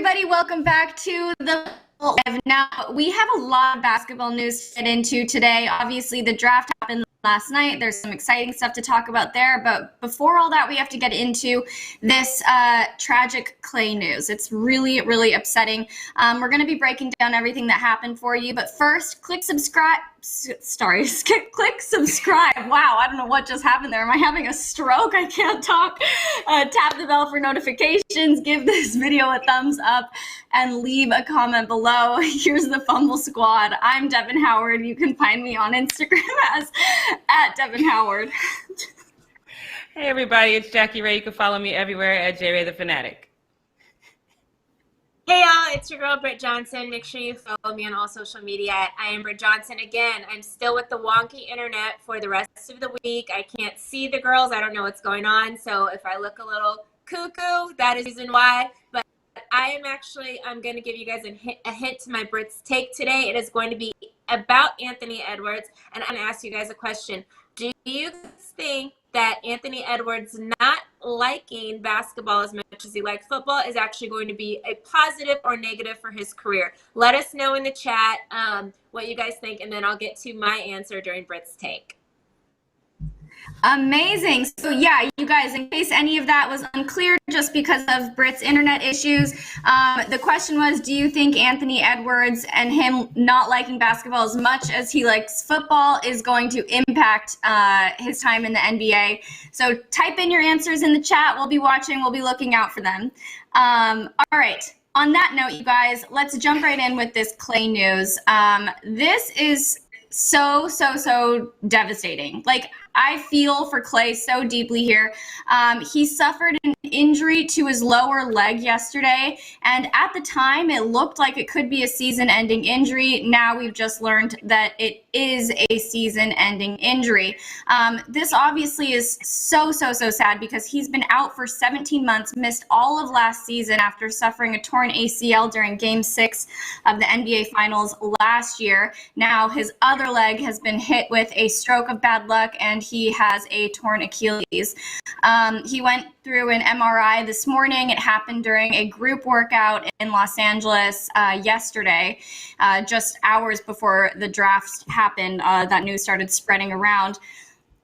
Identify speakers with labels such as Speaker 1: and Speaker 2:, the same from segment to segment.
Speaker 1: everybody, welcome back to the live. Now, we have a lot of basketball news to get into today. Obviously, the draft happened last night. There's some exciting stuff to talk about there, but before all that, we have to get into this tragic Clay news. It's really, really upsetting. We're going to be breaking down everything that happened for you, but first, click subscribe. Click subscribe. Wow, I don't know what just happened there. Am I having a stroke? I can't talk. Tap the bell for notifications. Give this video a thumbs up and leave a comment below. Here's the Fumble Squad. I'm Devin Howard. You can find me on Instagram as @DevinHoward.
Speaker 2: Hey everybody, it's Jackie Ray. You can follow me everywhere at JRay the Fanatic.
Speaker 3: Hey y'all, it's your girl Britt Johnson. Make sure you follow me on all social media at I am Britt Johnson. Again, I'm still with the wonky internet for the rest of the week. I can't see the girls. I don't know what's going on. So if I look a little cuckoo, that is the reason why. But I'm going to give you guys a hint to my Britt's take today. It is going to be about Anthony Edwards. And I'm going to ask you guys a question. Do you think that Anthony Edwards not liking basketball as much as he likes football is actually going to be a positive or negative for his career? Let us know in the chat what you guys think, and then I'll get to my answer during Britt's take.
Speaker 1: Amazing. So yeah, you guys, in case any of that was unclear just because of Britt's internet issues, the question was, do you think Anthony Edwards and him not liking basketball as much as he likes football is going to impact his time in the NBA? So type in your answers in the chat. We'll be watching. We'll be looking out for them. All right. On that note, you guys, let's jump right in with this Clay news. This is so devastating. Like, I feel for Clay so deeply here. He suffered an injury to his lower leg yesterday, and at the time it looked like it could be a season-ending injury. Now we've just learned that it is a season-ending injury. This obviously is so sad because he's been out for 17 months, missed all of last season after suffering a torn ACL during Game 6 of the NBA Finals last year. Now his other leg has been hit with a stroke of bad luck, and he has a torn Achilles. He went through an MRI this morning. It happened during a group workout in Los Angeles yesterday, just hours before the draft happened. That news started spreading around.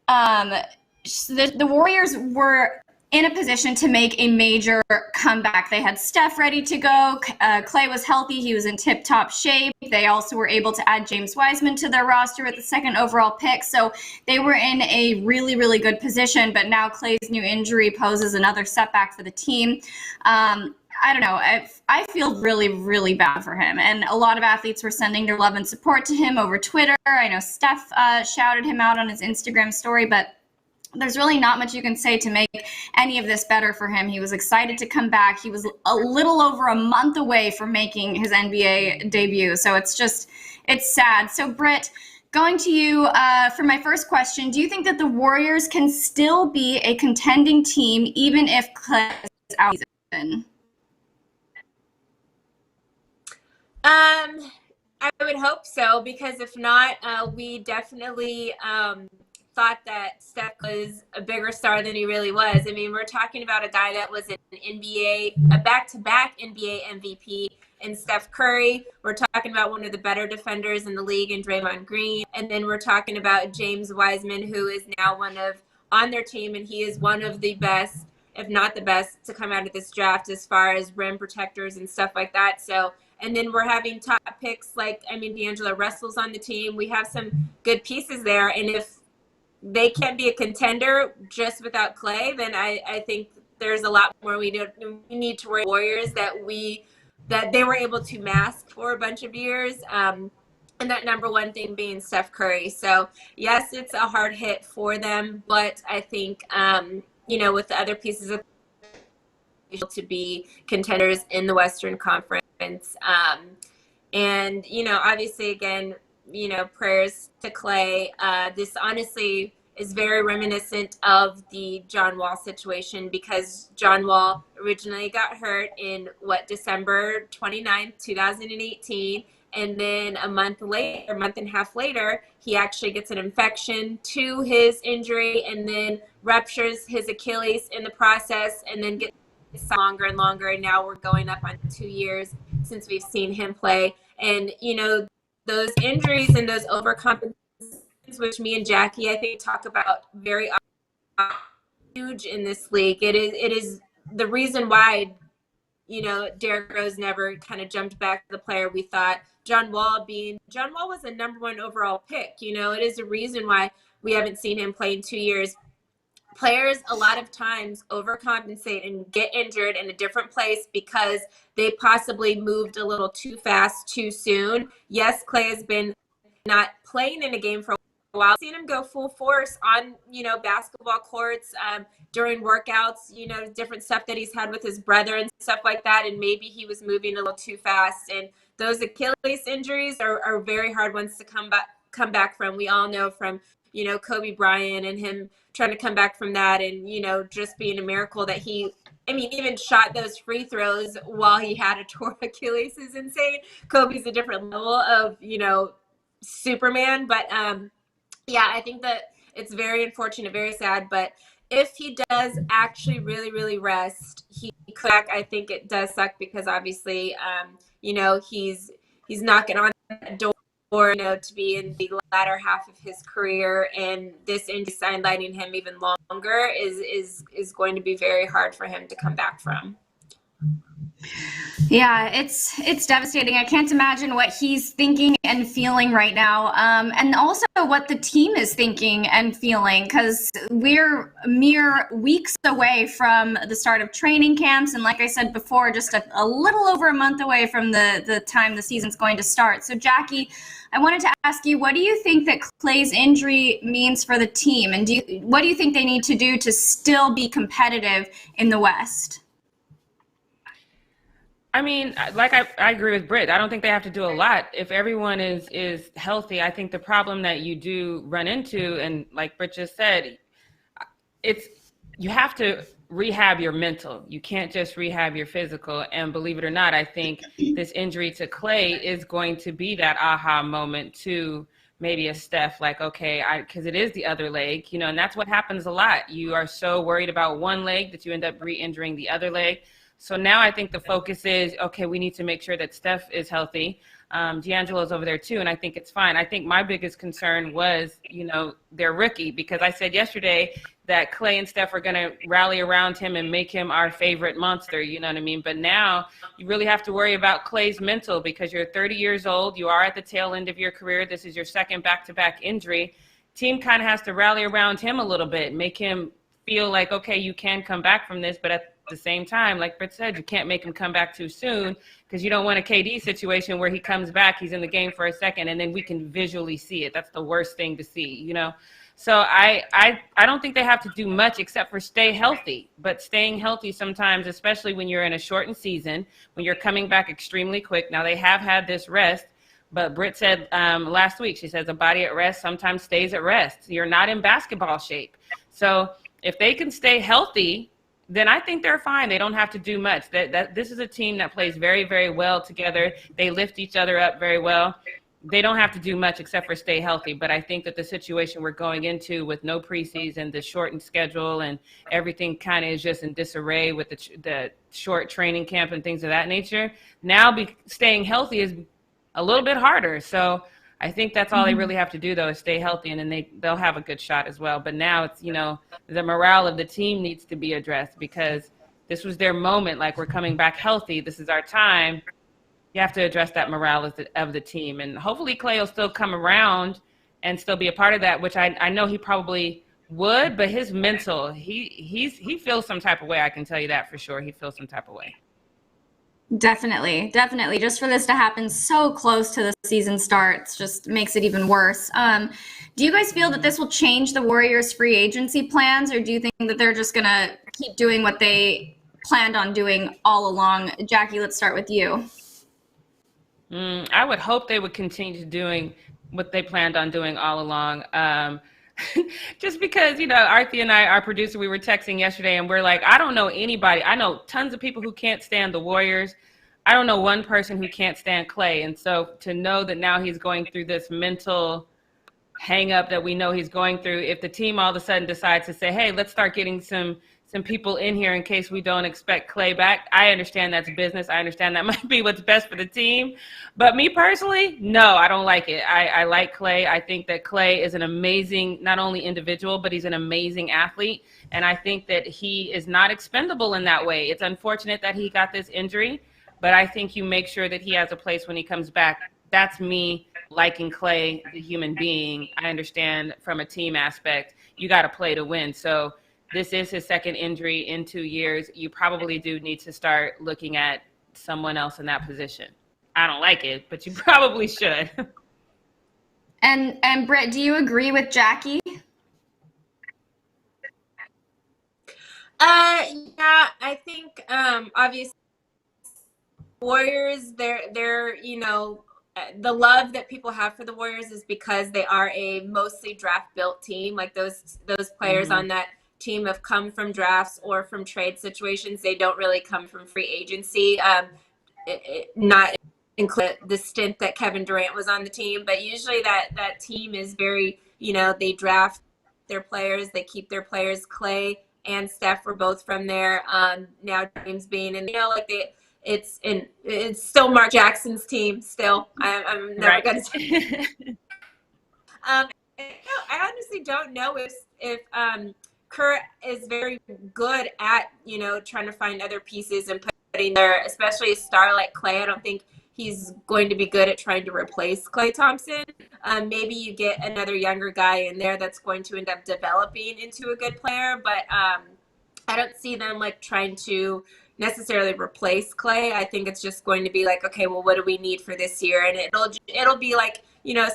Speaker 1: The Warriors were in a position to make a major comeback. They had Steph ready to go. Clay was healthy. He was in tip-top shape. They also were able to add James Wiseman to their roster with the second overall pick. So they were in a really good position, but now Clay's new injury poses another setback for the team. I don't know. I feel really bad for him. And a lot of athletes were sending their love and support to him over Twitter. I know Steph shouted him out on his Instagram story, but there's really not much you can say to make any of this better for him. He was excited to come back. He was a little over a month away from making his NBA debut. So it's sad. So Britt, going to you for my first question, do you think that the Warriors can still be a contending team even if Clay is out of season?
Speaker 3: I would hope so, because if not, we definitely thought that Steph was a bigger star than he really was. I mean, we're talking about a guy that was a back-to-back NBA MVP in Steph Curry. We're talking about one of the better defenders in the league in Draymond Green. And then we're talking about James Wiseman, who is now on their team, and he is one of the best, if not the best, to come out of this draft as far as rim protectors and stuff like that. So, and then we're having top picks like, D'Angelo Russell's on the team. We have some good pieces there. And if they can't be a contender just without Clay, then I think there's a lot more we need to worry about Warriors that they were able to mask for a bunch of years. And that number one thing being Steph Curry. So yes, it's a hard hit for them, but I think, with the other pieces of to be contenders in the Western Conference. And, obviously, again, prayers to Clay. This honestly is very reminiscent of the John Wall situation, because John Wall originally got hurt in December 29th, 2018. And then a month and a half later, he actually gets an infection to his injury and then ruptures his Achilles in the process, and then gets longer and longer, and now we're going up on 2 years since we've seen him play. And, you know, those injuries and those overcompensations, which me and Jackie, I think, talk about very huge in this league. It is the reason why, you know, Derrick Rose never kind of jumped back to the player we thought. John Wall was a #1 overall pick. You know, it is a reason why we haven't seen him play in 2 years. Players a lot of times overcompensate and get injured in a different place because they possibly moved a little too fast too soon. Yes, Clay has been not playing in a game for a while. I've seen him go full force on, you know, basketball courts, during workouts, you know, different stuff that he's had with his brother and stuff like that. And maybe he was moving a little too fast. And those Achilles injuries are very hard ones to come back from. We all know from, you know, Kobe Bryant and him trying to come back from that, and, you know, just being a miracle that even shot those free throws while he had a torn Achilles is insane. Kobe's a different level of, you know, Superman. But yeah, I think that it's very unfortunate, very sad. But if he does actually really, really rest, he could. I think it does suck because obviously, you know, he's knocking on that door, you know, to be in the latter half of his career, and this injury sidelining him even longer is going to be very hard for him to come back from.
Speaker 1: Yeah, it's devastating. I can't imagine what he's thinking and feeling right now, and also what the team is thinking and feeling, because we're mere weeks away from the start of training camps, and like I said before, just a little over a month away from the time the season's going to start. So, Jackie, I wanted to ask you, what do you think that Clay's injury means for the team, and what do you think they need to do to still be competitive in the West?
Speaker 2: I mean, like I agree with Britt. I don't think they have to do a lot. If everyone is healthy, I think the problem that you do run into, and like Britt just said, you have to rehab your mental. You can't just rehab your physical. And believe it or not, I think this injury to Clay is going to be that aha moment to maybe a Steph, like, okay, because it is the other leg, you know, and that's what happens a lot. You are so worried about one leg that you end up re-injuring the other leg. So now I think the focus is, okay, we need to make sure that Steph is healthy. D'Angelo's over there too, and I think it's fine. I think my biggest concern was, you know, their rookie, because I said yesterday that Clay and Steph are going to rally around him and make him our favorite monster, you know what I mean? But now you really have to worry about Clay's mental, because you're 30 years old. You are at the tail end of your career. This is your second back-to-back injury. Team kind of has to rally around him a little bit, make him feel like, okay, you can come back from this, but at the same time, like Britt said, you can't make him come back too soon, because you don't want a KD situation where he comes back, he's in the game for a second, and then we can visually see it. That's the worst thing to see, you know? So I don't think they have to do much except for stay healthy. But staying healthy sometimes, especially when you're in a shortened season, when you're coming back extremely quick. Now, they have had this rest, but Britt said last week, she says a body at rest sometimes stays at rest. You're not in basketball shape. So if they can stay healthy, then I think they're fine. They don't have to do much. This is a team that plays very, very well together. They lift each other up very well. They don't have to do much except for stay healthy. But I think that the situation we're going into with no preseason, the shortened schedule, and everything kind of is just in disarray with the short training camp and things of that nature. Now staying healthy is a little bit harder. So I think that's all they really have to do, though, is stay healthy, and then they'll have a good shot as well. But now it's, you know, the morale of the team needs to be addressed, because this was their moment. Like, we're coming back healthy. This is our time. You have to address that morale of the team. And hopefully Clay will still come around and still be a part of that, which I know he probably would. But his mental, he feels some type of way. I can tell you that for sure. He feels some type of way.
Speaker 1: Definitely. Just for this to happen so close to the season starts just makes it even worse. Do you guys feel that this will change the Warriors' free agency plans, or do you think that they're just going to keep doing what they planned on doing all along? Jackie, let's start with you.
Speaker 2: I would hope they would continue doing what they planned on doing all along. Just because, you know, Arthur and I, our producer, we were texting yesterday, and we're like, I don't know anybody. I know tons of people who can't stand the Warriors. I don't know one person who can't stand Clay. And so to know that now he's going through this mental hang up that we know he's going through, if the team all of a sudden decides to say, hey, let's start getting some some people in here in case we don't expect Clay back. I understand that's business. I understand that might be what's best for the team. But me personally, no, I don't like it. I like Clay. I think that Clay is an amazing, not only individual, but he's an amazing athlete. And I think that he is not expendable in that way. It's unfortunate that he got this injury, but I think you make sure that he has a place when he comes back. That's me liking Clay, the human being. I understand from a team aspect, you got to play to win. So this is his second injury in 2 years. You probably do need to start looking at someone else in that position. I don't like it, but you probably should.
Speaker 1: And Britt, do you agree with Jackie?
Speaker 3: Yeah, I think obviously Warriors, they're the love that people have for the Warriors is because they are a mostly draft built team. Like those players on that team have come from drafts or from trade situations. They don't really come from free agency. Not include the stint that Kevin Durant was on the team, but usually that team is very, they draft their players, they keep their players. Clay and Steph were both from there. Now James Bean, and it's still Mark Jackson's team. Still, I'm never going to say. I honestly don't know if Kerr is very good at trying to find other pieces and putting there, especially a star like Clay. I don't think he's going to be good at trying to replace Klay Thompson. Maybe you get another younger guy in there that's going to end up developing into a good player, but I don't see them like trying to necessarily replace Clay. I think it's just going to be like, okay, well, what do we need for this year? And it'll be like,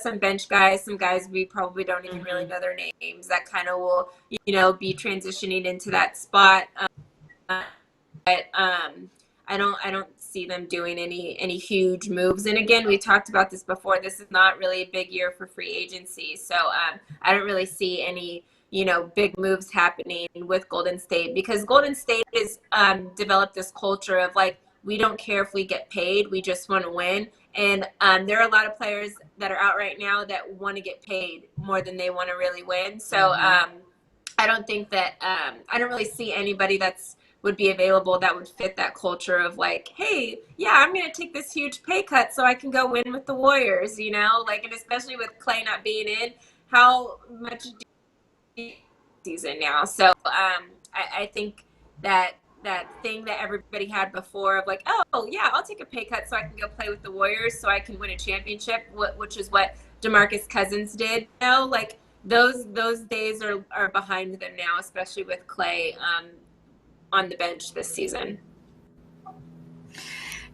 Speaker 3: some bench guys, some guys we probably don't even really know their names that kind of will, be transitioning into that spot. But I don't see them doing any huge moves. And again, we talked about this before. This is not really a big year for free agency, so I don't really see any big moves happening with Golden State, because Golden State has developed this culture of like, we don't care if we get paid, we just want to win. And there are a lot of players that are out right now that want to get paid more than they want to really win. So I don't think that I don't really see anybody would be available that would fit that culture of like, hey, yeah, I'm going to take this huge pay cut so I can go win with the Warriors, like, and especially with Clay not being in, how much season now. So I think that thing that everybody had before of like, oh yeah, I'll take a pay cut so I can go play with the Warriors so I can win a championship, which is what DeMarcus Cousins did. Like those days are behind them now, especially with Clay on the bench this season.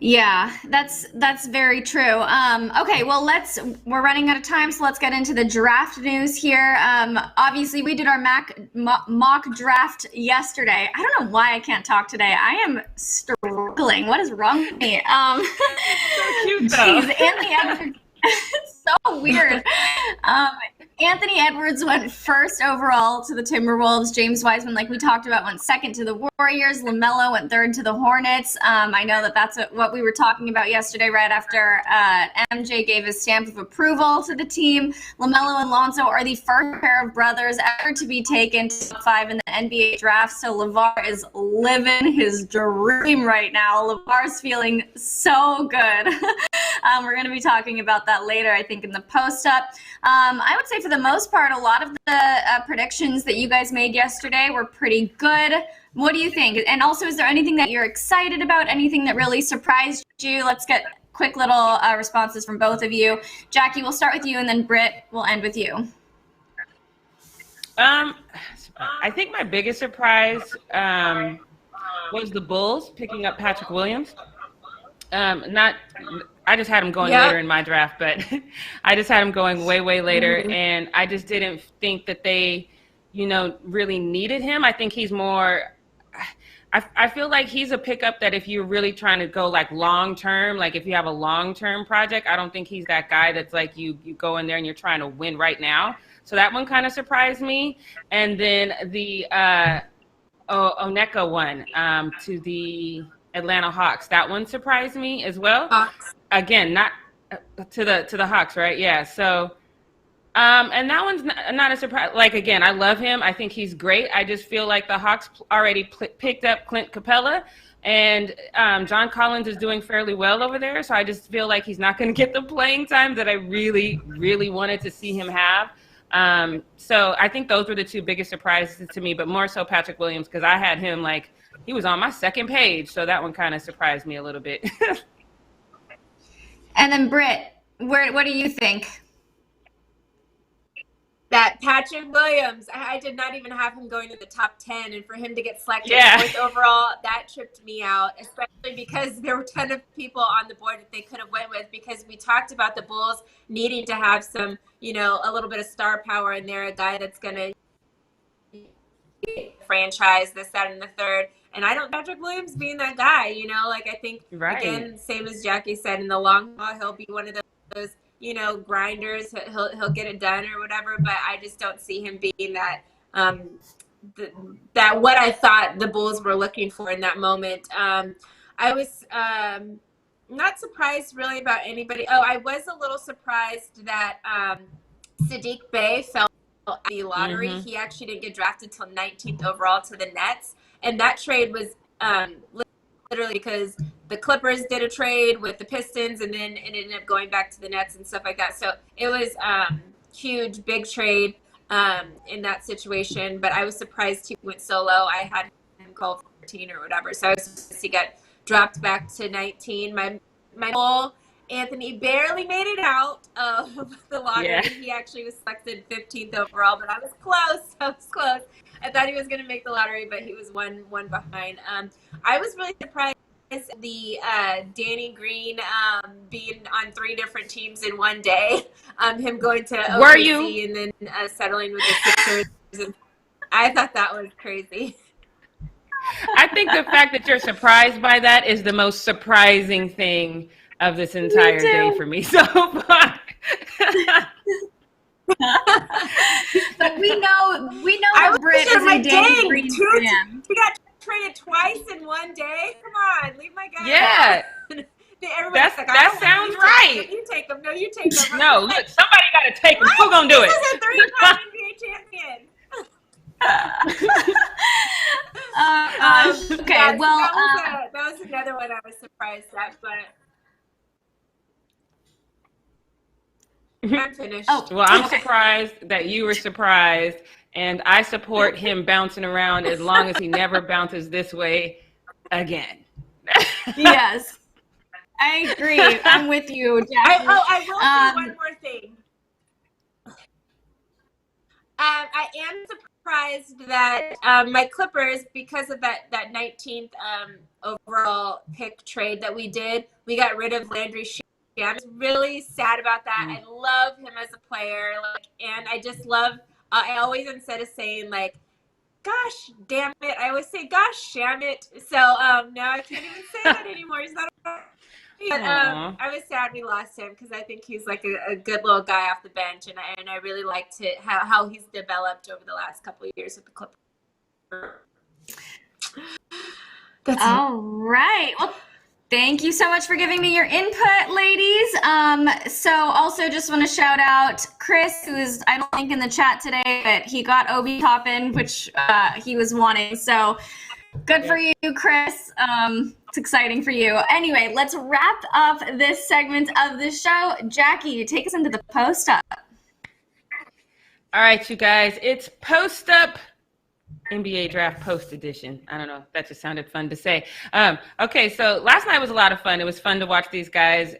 Speaker 1: Yeah, that's very true. Okay, well, we're running out of time, so let's get into the draft news here. Obviously, we did our mock draft yesterday. I don't know why I can't talk today. I am struggling. What is wrong with me?
Speaker 2: So cute, though.
Speaker 1: Geez, Anthony Edwards. It's so weird. Anthony Edwards went first overall to the Timberwolves. James Wiseman, like we talked about, went second to the Warriors. LaMelo went third to the Hornets. I know that's what we were talking about yesterday right after MJ gave his stamp of approval to the team. LaMelo and Lonzo are the first pair of brothers ever to be taken to top 5 in the NBA draft. So Lavar is living his dream right now. Lavar's feeling so good. We're going to be talking about that later, I think, in the post-up. I would say for the most part, a lot of the predictions that you guys made yesterday were pretty good. What do you think? And also, is there anything that you're excited about? Anything that really surprised you? Let's get quick little responses from both of you. Jackie, we'll start with you, and then Britt, we'll end with you.
Speaker 2: I think my biggest surprise was the Bulls picking up Patrick Williams. I just had him going later in my draft, but I just had him going way, way later. And I just didn't think that they, really needed him. I think he's more, I feel like he's a pickup that if you're really trying to go like long-term, like if you have a long-term project, I don't think he's that guy that's like you go in there and you're trying to win right now. So that one kind of surprised me. And then the Oneka one to the Atlanta Hawks, that one surprised me as well.
Speaker 3: Hawks.
Speaker 2: Again, not to the Hawks, right? Yeah. So And that one's not a surprise. Like, again, I love him. I think he's great. I just feel like the Hawks already picked up Clint Capella, and John Collins is doing fairly well over there. So I just feel like he's not going to get the playing time that I really, really wanted to see him have. So I think those were the two biggest surprises to me, but more so Patrick Williams, because I had him like he was on my second page. So that one kind of surprised me a little bit.
Speaker 1: And then Britt, what do you think?
Speaker 3: That Patrick Williams, I did not even have him going to the top 10, and for him to get selected fourth overall, that tripped me out, especially because there were a ton of people on the board that they could have went with, because we talked about the Bulls needing to have some, you know, a little bit of star power in there, a guy that's going to franchise this, that, and the third. And I don't Patrick Williams being that guy, you know, like I think, again, same as Jackie said, in the long haul, he'll be one of those you know, grinders. He'll get it done or whatever, but I just don't see him being that that what I thought the Bulls were looking for in that moment. I was not surprised really about anybody. Oh, I was a little surprised that Sadiq Bey fell at the lottery. Mm-hmm. He actually didn't get drafted till 19th overall to the Nets, and that trade was literally because the Clippers did a trade with the Pistons, and then it ended up going back to the Nets and stuff like that. So it was huge, big trade in that situation. But I was surprised he went so low. I had him called 14 or whatever. So I was surprised he got dropped back to 19. My goal, Anthony barely made it out of the lottery. Yeah. He actually was selected 15th overall, but I was close. I thought he was going to make the lottery, but he was one behind. I was really surprised the Danny Green being on 3 different teams in one day. Him going to OKC and then settling with the Sixers. And I thought that was crazy.
Speaker 2: I think the fact that you're surprised by that is the most surprising thing of this entire day for me so far.
Speaker 1: But we know that Britt is a Danny Green fan.
Speaker 3: He got traded twice in one day. Come on, leave my guy.
Speaker 2: Yeah. That sounds right.
Speaker 3: You take him. No, you take him.
Speaker 2: No, look, somebody got to take him. Who's gonna do it?
Speaker 3: This is a 3-time NBA champion.
Speaker 1: Okay,
Speaker 3: yeah,
Speaker 1: well,
Speaker 3: that was another one I was surprised at, but I'm finished.
Speaker 2: Well, I'm surprised that you were surprised, and I support him bouncing around as long as he never bounces this way again.
Speaker 1: Yes, I agree. I'm with you, Jackie.
Speaker 3: I will say one more thing. I am surprised that my Clippers, because of that 19th overall pick trade that we did, we got rid of Landry Shamet. I was really sad about that. I love him as a player, and I just love. I always, instead of saying like, "Gosh, damn it," I always say, "Gosh, damn it." So now I can't even say that anymore. He's not. But I was sad we lost him because I think he's like a good little guy off the bench, and I really liked how he's developed over the last couple of years with the Clippers. That's
Speaker 1: all right. Well, thank you so much for giving me your input, ladies. So also just want to shout out Chris, who is, I don't think, in the chat today, but he got Obi Toppin, which he was wanting. So good for you, Chris. It's exciting for you. Anyway, let's wrap up this segment of the show. Jackie, take us into the post-up.
Speaker 2: All right, you guys. It's post-up. NBA Draft Post Edition. I don't know. That just sounded fun to say. Okay, so last night was a lot of fun. It was fun to watch these guys.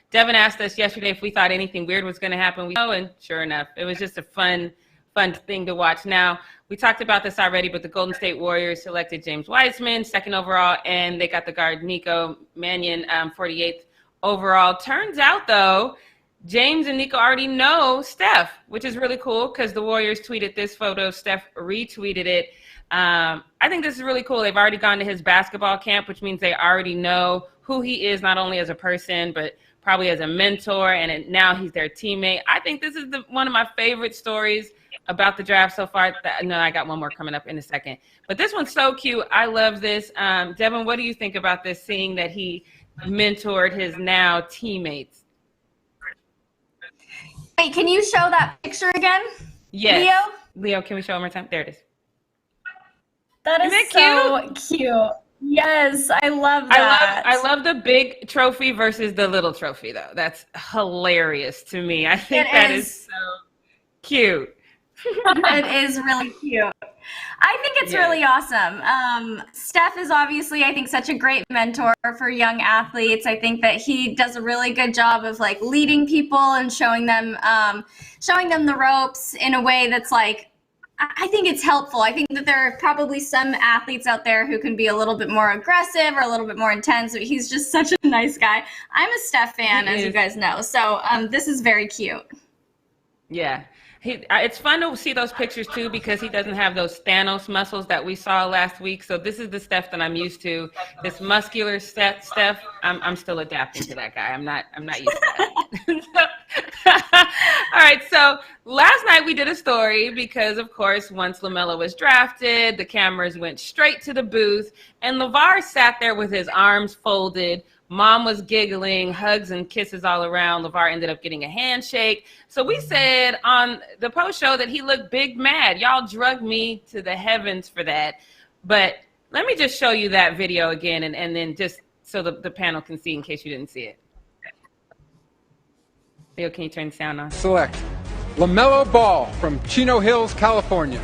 Speaker 2: Devin asked us yesterday if we thought anything weird was going to happen. And sure enough, it was just a fun thing to watch. Now, we talked about this already, but the Golden State Warriors selected James Wiseman, 2nd overall, and they got the guard Nico Mannion, 48th overall. Turns out, though, James and Nico already know Steph, which is really cool because the Warriors tweeted this photo. Steph retweeted it. I think this is really cool. They've already gone to his basketball camp, which means they already know who he is, not only as a person, but probably as a mentor, and now he's their teammate. I think this is one of my favorite stories about the draft so far. No, I got one more coming up in a second. But this one's so cute. I love this. Devin, what do you think about this, seeing that he mentored his now teammates?
Speaker 1: Wait, can you show that picture again?
Speaker 2: Yes. Leo, can we show one more time? There it is.
Speaker 1: That is so cute. Yes, I love that.
Speaker 2: I love the big trophy versus the little trophy, though. That's hilarious to me. I think that is so cute.
Speaker 1: It is really cute. I think it's really awesome. Steph is obviously, I think, such a great mentor for young athletes. I think that he does a really good job of like leading people and showing them the ropes in a way that's like, I think it's helpful. I think that there are probably some athletes out there who can be a little bit more aggressive or a little bit more intense, but he's just such a nice guy. I'm a Steph fan, as you guys know, so this is very cute.
Speaker 2: Yeah. It's fun to see those pictures too because he doesn't have those Thanos muscles that we saw last week. So this is the Steph that I'm used to. This muscular Steph. I'm still adapting to that guy. I'm not used to that. All right. So last night we did a story because, of course, once LaMelo was drafted, the cameras went straight to the booth, and Lavar sat there with his arms folded. Mom was giggling, hugs and kisses all around. Lavar ended up getting a handshake. So we said on the post show that he looked big mad. Y'all drug me to the heavens for that. But let me just show you that video again and then just so the panel can see in case you didn't see it. Leo, can you turn the sound on?
Speaker 4: Select LaMelo Ball from Chino Hills, California.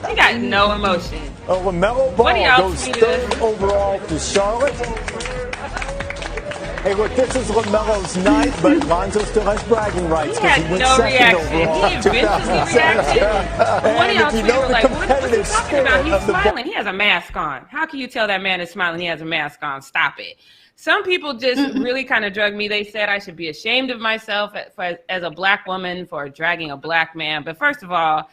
Speaker 2: He got no emotion.
Speaker 5: LaMelo Ball goes third overall to Charlotte. Hey, look, this is LaMelo's night, but Lonzo still has bragging rights because he went second overall.
Speaker 2: He eventually reacted. One of y'all tweets were like, what's he talking about? He's smiling. He has a mask on. How can you tell that man is smiling? He has a mask on. Stop it. Some people just really kind of drug me. They said I should be ashamed of myself as a black woman for dragging a black man. But first of all,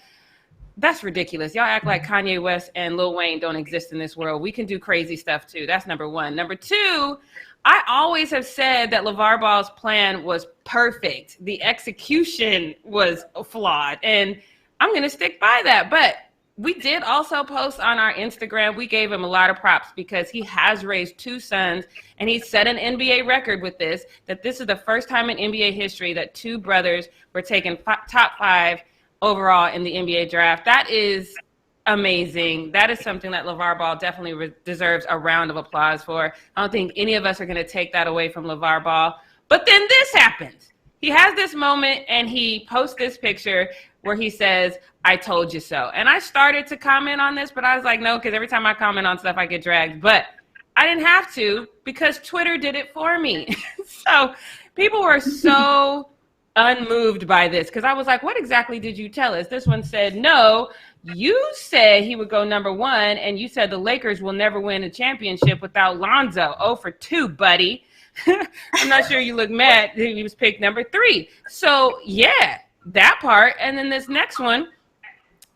Speaker 2: that's ridiculous. Y'all act like Kanye West and Lil Wayne don't exist in this world. We can do crazy stuff too. That's number one. Number two, I always have said that LaVar Ball's plan was perfect. The execution was flawed, and I'm going to stick by that. But we did also post on our Instagram. We gave him a lot of props because he has raised 2 sons, and he set an NBA record with this, that this is the first time in NBA history that 2 brothers were taken top 5 overall in the NBA draft. That is amazing. That is something that LaVar Ball definitely deserves a round of applause for. I don't think any of us are going to take that away from LaVar Ball. But then this happens. He has this moment and he posts this picture where he says, I told you so. And I started to comment on this, but I was like, no, because every time I comment on stuff, I get dragged. But I didn't have to because Twitter did it for me. So people were so unmoved by this because I was like, what exactly did you tell us? This one said, no, you said he would go number 1 and you said the Lakers will never win a championship without Lonzo. 0 for 2, buddy. I'm not sure you look mad. He was picked number 3. So yeah, that part. And then this next one,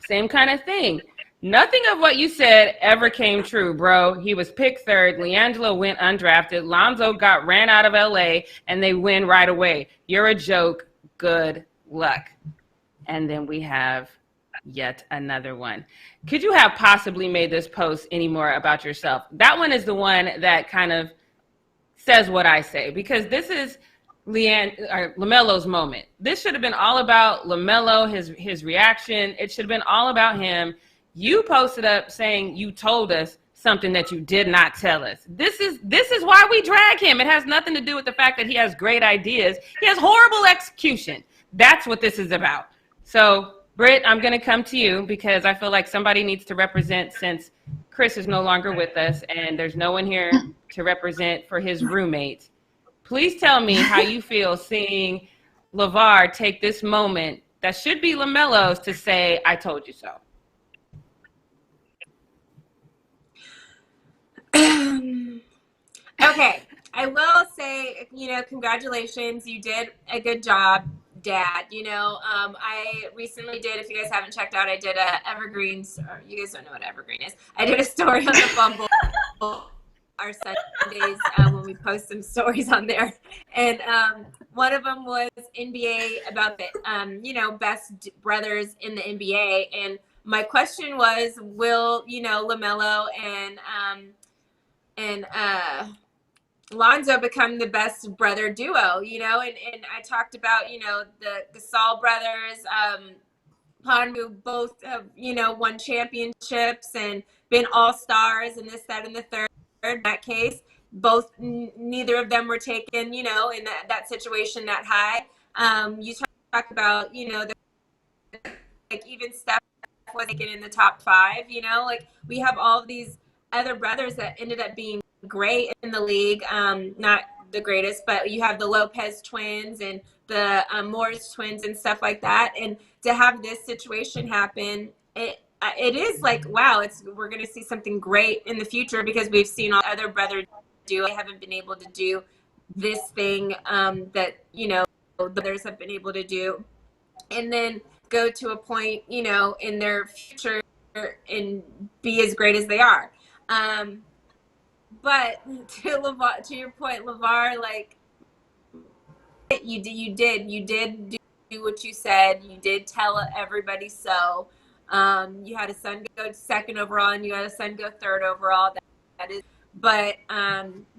Speaker 2: same kind of thing. Nothing of what you said ever came true, bro. He was picked 3rd. LiAngelo went undrafted. Lonzo got ran out of LA and they win right away. You're a joke. Good luck. And then we have yet another one. Could you have possibly made this post any more about yourself? That one is the one that kind of says what I say, because this is LaMelo's moment. This should have been all about LaMelo, his reaction. It should have been all about him. You posted up saying you told us something that you did not tell us. This is why we drag him. It has nothing to do with the fact that he has great ideas. He has horrible execution. That's what this is about. So, Britt, I'm going to come to you because I feel like somebody needs to represent, since Chris is no longer with us and there's no one here to represent for his roommate. Please tell me how you feel seeing LaVar take this moment that should be LaMelo's to say, I told you so.
Speaker 3: Okay, I will say, congratulations. You did a good job, Dad. I recently did, if you guys haven't checked out, I did a Evergreens, or you guys don't know what Evergreen is. I did a story on the Fumble, our Sundays, when we post some stories on there. And one of them was NBA about the, best brothers in the NBA. And my question was, will, LaMelo and Lonzo become the best brother duo, you know, and I talked about, you know, the Gasol brothers, who both have, you know, won championships and been all-stars and this, that, and the third. In that case, both, neither of them were taken, you know, in that situation that high. You talk about, you know, like even Steph was taken in the top 5, you know, like we have all of these other brothers that ended up being great in the league. Not the greatest, but you have the Lopez twins and the Morris twins and stuff like that. And to have this situation happen, it is like, wow, we're going to see something great in the future, because we've seen all other brothers do. They haven't been able to do this thing that, you know, the brothers have been able to do. And then go to a point, you know, in their future and be as great as they are. But to your point, Lavar, like you did do what you said. You did tell everybody so. You had a son go 2nd overall, and you had a son go 3rd overall. That is, but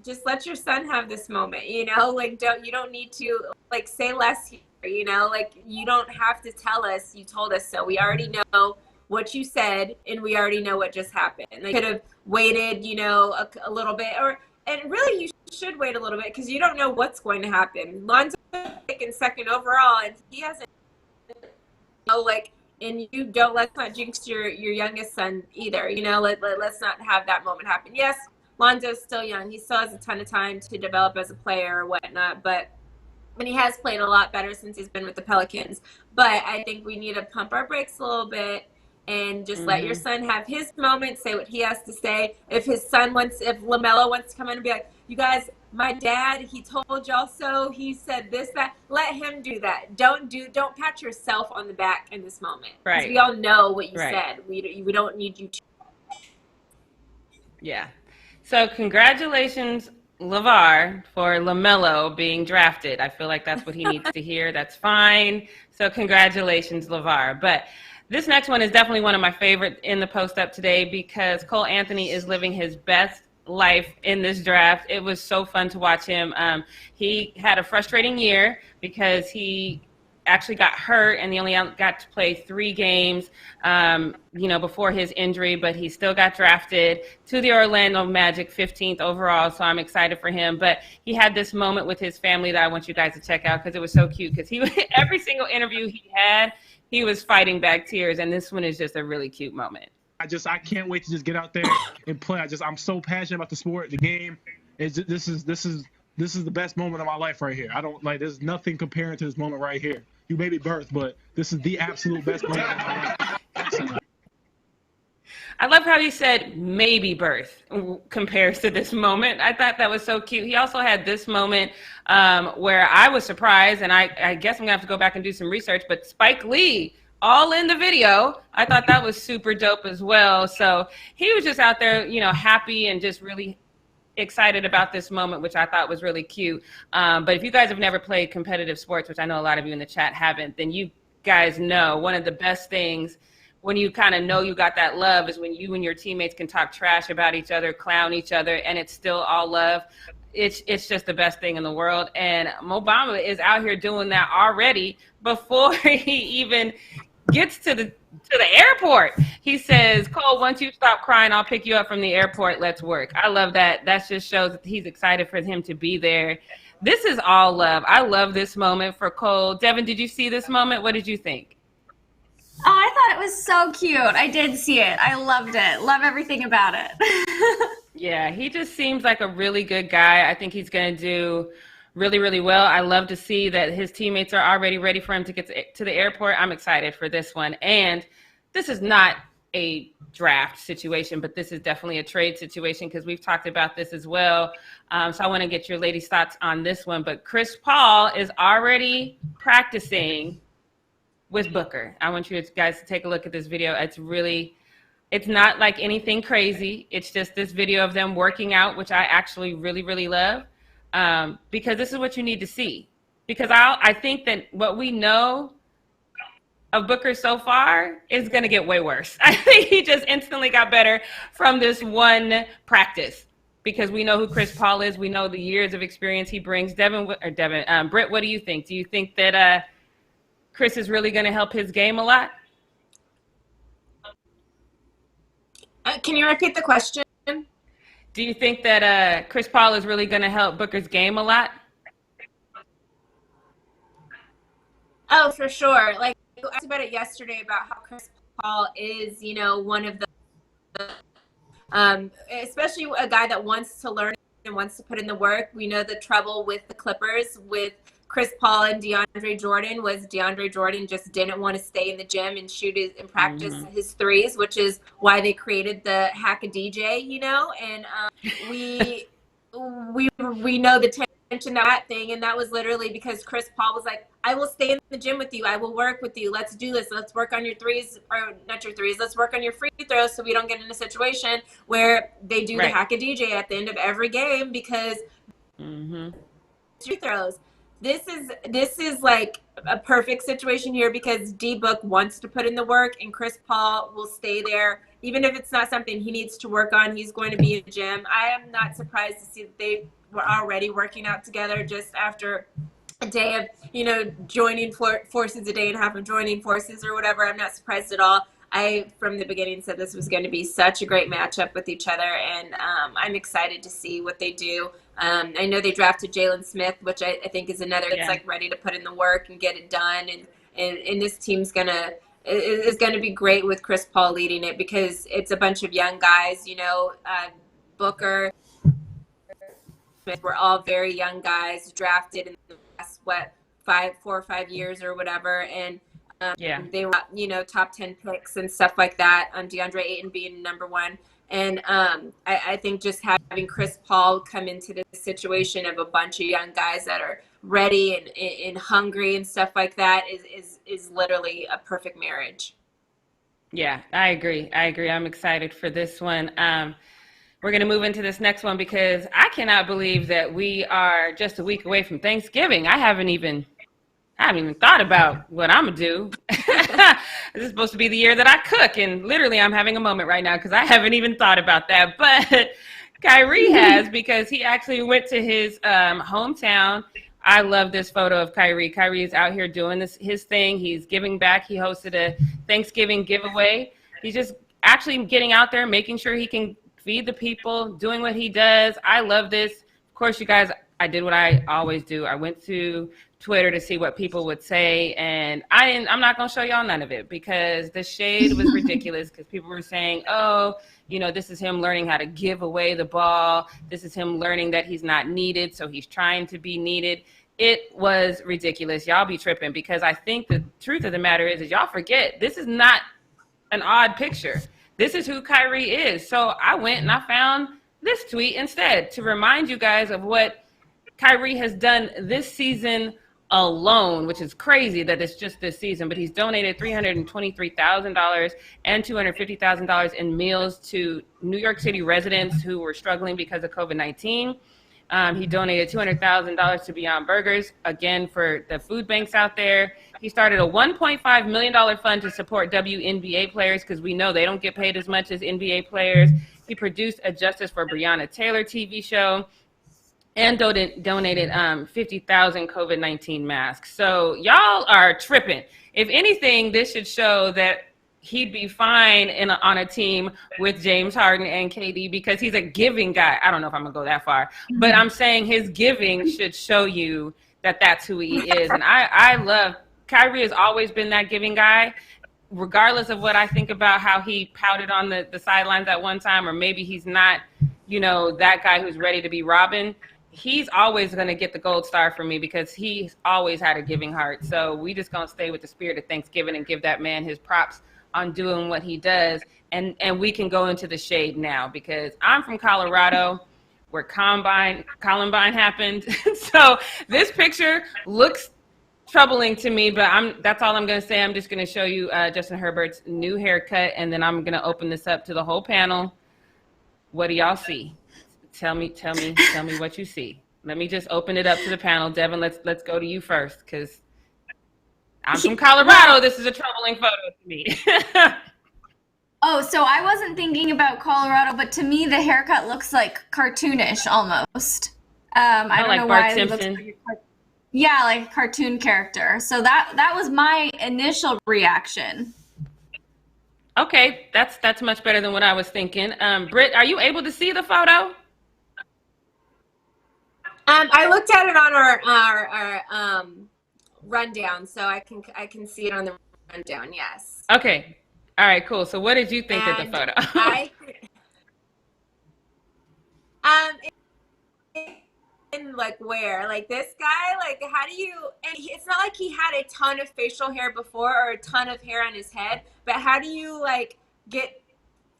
Speaker 3: just let your son have this moment. You know, like you don't need to like say less here. You know, like you don't have to tell us. You told us so. We already know what you said, and we already know what just happened. They could have waited, you know, a little bit, and really you should wait a little bit, because you don't know what's going to happen. Lonzo taken 2nd overall, and he hasn't, you know, like, and you don't, let's not jinx your youngest son either. You know, let's not have that moment happen. Yes, Lonzo's still young. He still has a ton of time to develop as a player or whatnot, but he has played a lot better since he's been with the Pelicans. But I think we need to pump our brakes a little bit and just let your son have his moment, say what he has to say. If LaMelo wants to come in and be like, you guys, my dad, he told y'all so, he said this, that, let him do that. Don't pat yourself on the back in this moment. Right. Because we all know what you said. We don't need you to.
Speaker 2: Yeah. So congratulations, Lavar, for LaMelo being drafted. I feel like that's what he needs to hear. That's fine. So congratulations, Lavar. But this next one is definitely one of my favorite in the post up today, because Cole Anthony is living his best life in this draft. It was so fun to watch him. He had a frustrating year because he actually got hurt and he only got to play 3 games, you know, before his injury, but he still got drafted to the Orlando Magic 15th overall. So I'm excited for him. But he had this moment with his family that I want you guys to check out, because it was so cute, because every single interview he had, he was fighting back tears. And this one is just a really cute moment.
Speaker 6: I can't wait to just get out there and play. I'm so passionate about the sport, the game. This is the best moment of my life right here. There's nothing comparing to this moment right here. You may be birthed, but this is the absolute best moment of my life.
Speaker 2: I love how he said maybe birth compares to this moment. I thought that was so cute. He also had this moment where I was surprised, and I guess I'm going to have to go back and do some research, but Spike Lee, all in the video. I thought that was super dope as well. So he was just out there, you know, happy and just really excited about this moment, which I thought was really cute. But if you guys have never played competitive sports, which I know a lot of you in the chat haven't, then you guys know one of the best things when you kind of know you got that love is when you and your teammates can talk trash about each other, clown each other, and it's still all love. It's just the best thing in the world. And Mo Bamba is out here doing that already before he even gets to the airport. He says, Cole, once you stop crying, I'll pick you up from the airport. Let's work. I love that. That just shows that he's excited for him to be there. This is all love. I love this moment for Cole. Devin, did you see this moment? What did you think?
Speaker 1: Oh, I thought it was so cute. I did see it. I loved it. Love everything about it.
Speaker 2: Yeah, he just seems like a really good guy. I think he's going to do really, really well. I love to see that his teammates are already ready for him to get to the airport. I'm excited for this one. And this is not a draft situation, but this is definitely a trade situation, because we've talked about this as well. So I want to get your ladies' thoughts on this one. But Chris Paul is already practicing with Booker. I want you guys to take a look at this video. It's not like anything crazy. It's just this video of them working out, which I actually really, really love, because this is what you need to see. Because I think that what we know of Booker so far is going to get way worse. I think he just instantly got better from this one practice. because we know who Chris Paul is. We know the years of experience he brings. Britt, what do you think? Do you think that Chris is really going to help his game a lot?
Speaker 3: Can you repeat the question?
Speaker 2: Do you think that Chris Paul is really going to help Booker's game a lot?
Speaker 3: Oh, for sure. Like, I talked about it yesterday about how Chris Paul is, one of the, especially a guy that wants to learn and wants to put in the work. We know the trouble with the Clippers with Chris Paul and DeAndre Jordan was DeAndre Jordan just didn't want to stay in the gym and shoot and practice his threes, which is why they created the Hack a DJ, and we know the tension of that thing, and that was literally because Chris Paul was like, I will stay in the gym with you, I will work with you, let's do this, let's work on your threes, or not your threes, let's work on your free throws so we don't get in a situation where they do the Hack a DJ at the end of every game because free throws. This is like a perfect situation here because D-Book wants to put in the work and Chris Paul will stay there. Even if it's not something he needs to work on, he's going to be in the gym. I am not surprised to see that they were already working out together just after a day of, joining forces, a day and a half of joining forces or whatever. I'm not surprised at all. I, from the beginning, said this was going to be such a great matchup with each other, and I'm excited to see what they do. I know they drafted Jalen Smith, which I think is another that's like ready to put in the work and get it done. And this team's is gonna be great with Chris Paul leading it because it's a bunch of young guys. Booker, Smith were all very young guys drafted in the last 4 or 5 years or whatever, and they were top 10 picks and stuff like that. DeAndre Ayton being number 1. And I think just having Chris Paul come into this situation of a bunch of young guys that are ready and hungry and stuff like that is literally a perfect marriage.
Speaker 2: Yeah, I agree. I'm excited for this one. We're going to move into this next one because I cannot believe that we are just a week away from Thanksgiving. I haven't even thought about what I'm going to do. This is supposed to be the year that I cook, and literally I'm having a moment right now because I haven't even thought about that. But Kyrie has, because he actually went to his hometown. I love this photo of Kyrie. Kyrie is out here doing his thing. He's giving back. He hosted a Thanksgiving giveaway. He's just actually getting out there, making sure he can feed the people, doing what he does. I love this. Of course, you guys, I did what I always do. I went to Twitter to see what people would say, and I'm not going to show y'all none of it because the shade was ridiculous because people were saying, this is him learning how to give away the ball. This is him learning that he's not needed, so he's trying to be needed. It was ridiculous. Y'all be tripping because I think the truth of the matter is y'all forget this is not an odd picture. This is who Kyrie is. So I went and I found this tweet instead to remind you guys of what Kyrie has done this season alone, which is crazy that it's just this season, but he's donated $323,000 and $250,000 in meals to New York City residents who were struggling because of COVID-19. He donated $200,000 to Beyond Burgers, again, for the food banks out there. He started a $1.5 million fund to support WNBA players because we know they don't get paid as much as NBA players. He produced a Justice for Breonna Taylor TV show and donated 50,000 COVID-19 masks. So y'all are tripping. If anything, this should show that he'd be fine on a team with James Harden and KD because he's a giving guy. I don't know if I'm going to go that far, but I'm saying his giving should show you that that's who he is. And I love Kyrie has always been that giving guy, regardless of what I think about how he pouted on the sidelines at one time, or maybe he's not, that guy who's ready to be Robin. He's always going to get the gold star from me because he's always had a giving heart. So we just going to stay with the spirit of Thanksgiving and give that man his props on doing what he does. And we can go into the shade now because I'm from Colorado where Columbine happened. So this picture looks troubling to me, but that's all I'm going to say. I'm just going to show you Justin Herbert's new haircut, and then I'm going to open this up to the whole panel. What do y'all see? Tell me what you see. Let me just open it up to the panel. Devin, let's go to you first because I'm from Colorado. This is a troubling photo to me.
Speaker 1: Oh, so I wasn't thinking about Colorado, but to me the haircut looks like cartoonish almost. I don't
Speaker 2: like
Speaker 1: know
Speaker 2: Bart
Speaker 1: why it looks
Speaker 2: Simpson.
Speaker 1: like yeah, like a cartoon character. So that was my initial reaction.
Speaker 2: Okay, that's much better than what I was thinking. Britt, are you able to see the photo?
Speaker 3: I looked at it on our rundown, so I can see it on the rundown. Yes.
Speaker 2: Okay. All right, cool. So what did you think of the
Speaker 3: And
Speaker 2: photo?
Speaker 3: in like where, like this guy, like how do you? And it's not like he had a ton of facial hair before or a ton of hair on his head, but how do you like get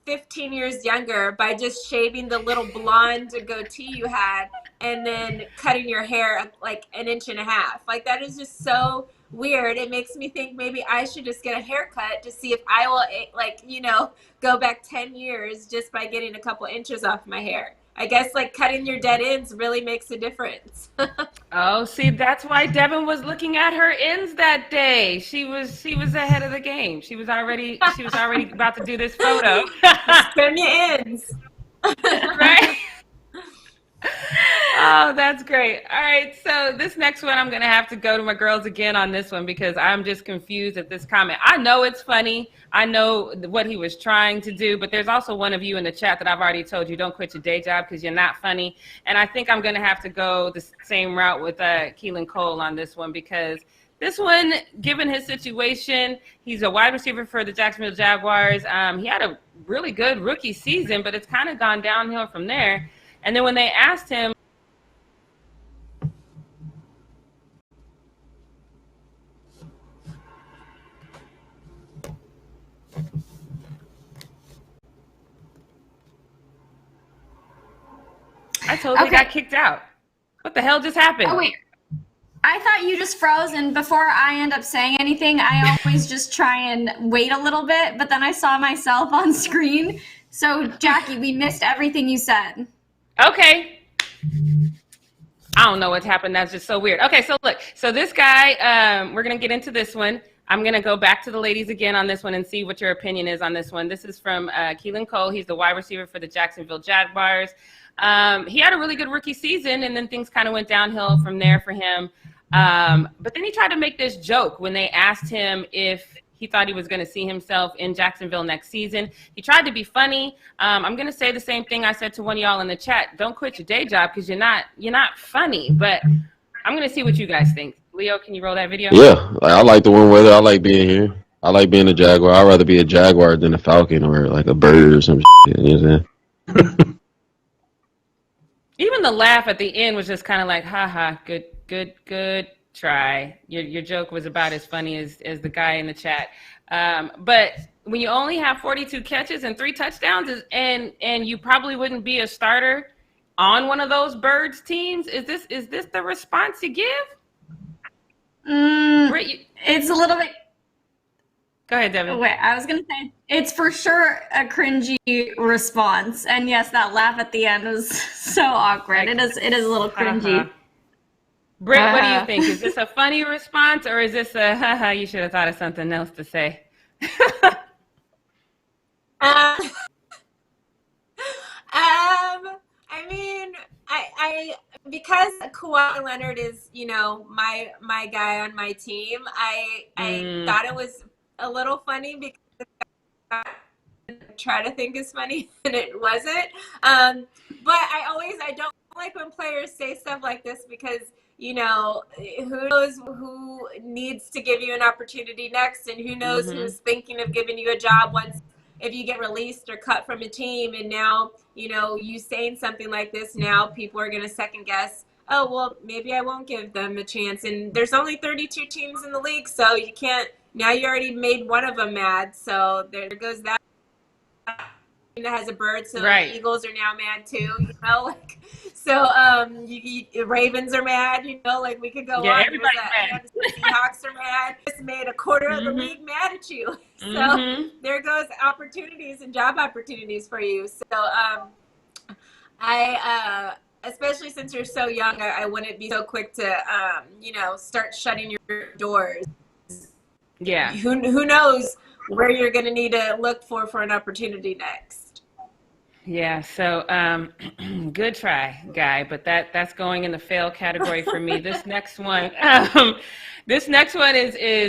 Speaker 3: 15 years younger by just shaving the little blonde goatee you had and then cutting your hair like an inch and a half? Like that is just so weird. It makes me think maybe I should just get a haircut to see if I will, like, go back 10 years just by getting a couple inches off my hair. I guess like cutting your dead ends really makes a difference.
Speaker 2: Oh, see, that's why Devin was looking at her ends that day. She was ahead of the game. She was already about to do this photo.
Speaker 3: Trim your ends.
Speaker 2: Right? Oh, that's great. All right, so this next one, I'm going to have to go to my girls again on this one because I'm just confused at this comment. I know it's funny. I know what he was trying to do, but there's also one of you in the chat that I've already told you don't quit your day job because you're not funny. And I think I'm going to have to go the same route with Keelan Cole on this one because this one, given his situation, he's a wide receiver for the Jacksonville Jaguars. He had a really good rookie season, but it's kind of gone downhill from there. And then when they asked him, I totally got kicked out. What the hell just happened?
Speaker 1: Oh, wait. I thought you just froze, and before I end up saying anything, I always just try and wait a little bit, but then I saw myself on screen. So, Jackie, we missed everything you said.
Speaker 2: Okay. I don't know what's happened. That's just so weird. Okay, so look. So this guy, we're going to get into this one. I'm going to go back to the ladies again on this one and see what your opinion is on this one. This is from Keelan Cole. He's the wide receiver for the Jacksonville Jaguars. He had a really good rookie season, and then things kind of went downhill from there for him. But then he tried to make this joke when they asked him if he thought he was going to see himself in Jacksonville next season. He tried to be funny. I'm going to say the same thing I said to one of y'all in the chat. Don't quit your day job because you're not funny. But I'm going to see what you guys think. Leo, can you roll that video?
Speaker 7: Yeah, I like the warm weather. I like being here. I like being a Jaguar. I'd rather be a Jaguar than a Falcon or like a bird or some shit. You know what I'm saying?
Speaker 2: Even the laugh at the end was just kind of like, haha, good try. Your joke was about as funny as the guy in the chat. But when you only have 42 catches and 3 touchdowns, and you probably wouldn't be a starter on one of those Birds teams, is this the response you give? Britt,
Speaker 1: It's a little bit.
Speaker 2: Go ahead, Devin.
Speaker 1: Wait, I was gonna say it's for sure a cringy response, and yes, that laugh at the end was so awkward. It is a little cringy.
Speaker 2: Britt, what do you think? Is this a funny response or is this a haha? You should have thought of something else to say.
Speaker 3: I mean, I because Kawhi Leonard is, my guy on my team. I thought it was a little funny because I try to think it's funny and it wasn't. But I don't like when players say stuff like this because who knows who needs to give you an opportunity next, and who knows who's thinking of giving you a job if you get released or cut from a team, and now you saying something like this, now people are going to second guess, oh well, maybe I won't give them a chance. And there's only 32 teams in the league, so you can't. Now you already made one of them mad, so there goes that that has a bird, so
Speaker 2: right.
Speaker 3: The Eagles are now mad too, so Ravens are mad, we could go on.
Speaker 2: Everybody's mad.
Speaker 3: The Seahawks are mad. Just made a quarter of the league mad at you. So there goes opportunities and job opportunities for you. So I especially since you're so young, I wouldn't be so quick to start shutting your doors.
Speaker 2: Yeah.
Speaker 3: Who knows where you're going to need to look for an opportunity next.
Speaker 2: Yeah, so good try, guy, but that's going in the fail category for me. This next one,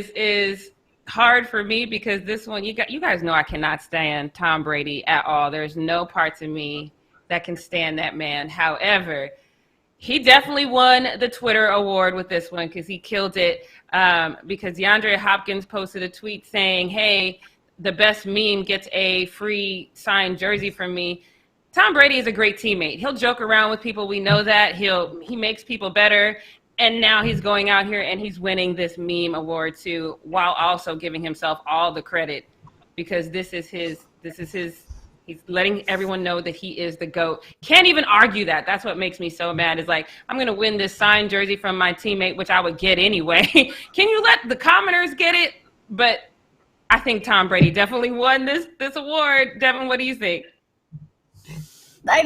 Speaker 2: is hard for me because this one, you guys know I cannot stand Tom Brady at all. There's no parts of me that can stand that man. However, he definitely won the Twitter award with this one because he killed it. Because DeAndre Hopkins posted a tweet saying, "Hey, the best meme gets a free signed jersey from me." Tom Brady is a great teammate. He'll joke around with people. We know that. He makes people better. And now he's going out here and he's winning this meme award too, while also giving himself all the credit because this is his, he's letting everyone know that he is the GOAT. Can't even argue that. That's what makes me so mad is like, I'm going to win this signed jersey from my teammate, which I would get anyway. Can you let the commoners get it? But I think Tom Brady definitely won this award. Devin, what do you think?
Speaker 1: I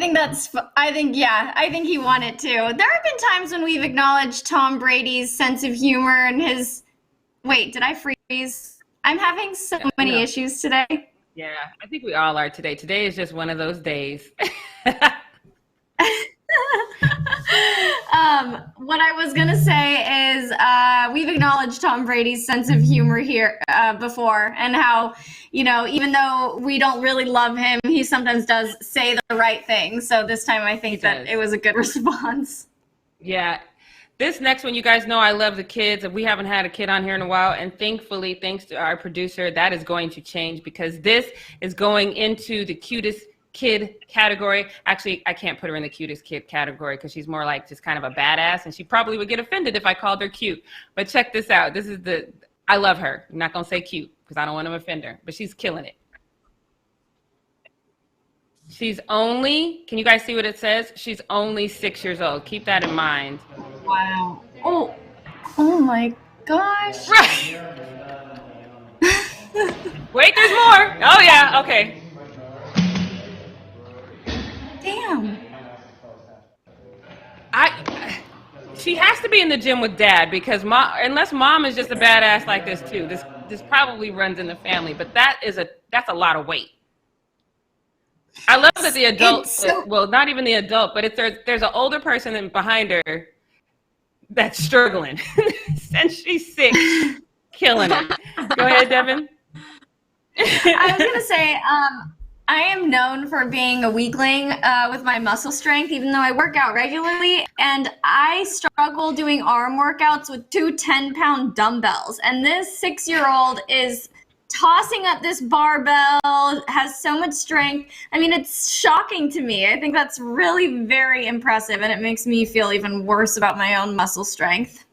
Speaker 1: think he won it too. There have been times when we've acknowledged Tom Brady's sense of humor and his, wait, did I freeze? I'm having so many issues today.
Speaker 2: Yeah, I think we all are today. Today is just one of those days.
Speaker 1: What I was going to say is we've acknowledged Tom Brady's sense of humor here before and how, even though we don't really love him, he sometimes does say the right thing. So this time I think that it was a good response.
Speaker 2: Yeah. This next one, you guys know I love the kids. We haven't had a kid on here in a while. And thankfully, thanks to our producer, that is going to change because this is going into the cutest kid category. Actually, I can't put her in the cutest kid category because she's more like just kind of a badass. And she probably would get offended if I called her cute. But check this out. I love her. I'm not going to say cute because I don't want to offend her. But she's killing it. She's only, can you guys see what it says? She's only 6 years old. Keep that in mind.
Speaker 1: Wow. Oh my gosh.
Speaker 2: Right. Wait, there's more. Oh, yeah. Okay.
Speaker 1: Damn.
Speaker 2: She has to be in the gym with dad because unless mom is just a badass like this too. This probably runs in the family, but that's a lot of weight. I love that the adult, well, not even the adult, but there's an older person behind her that's struggling since she's 6, killing it. Go ahead, Devin.
Speaker 1: I was gonna say, I am known for being a weakling with my muscle strength, even though I work out regularly, and I struggle doing arm workouts with 2 10-pound dumbbells. And this 6-year-old is tossing up this barbell, has so much strength. I mean, it's shocking to me. I think that's really very impressive, and it makes me feel even worse about my own muscle strength.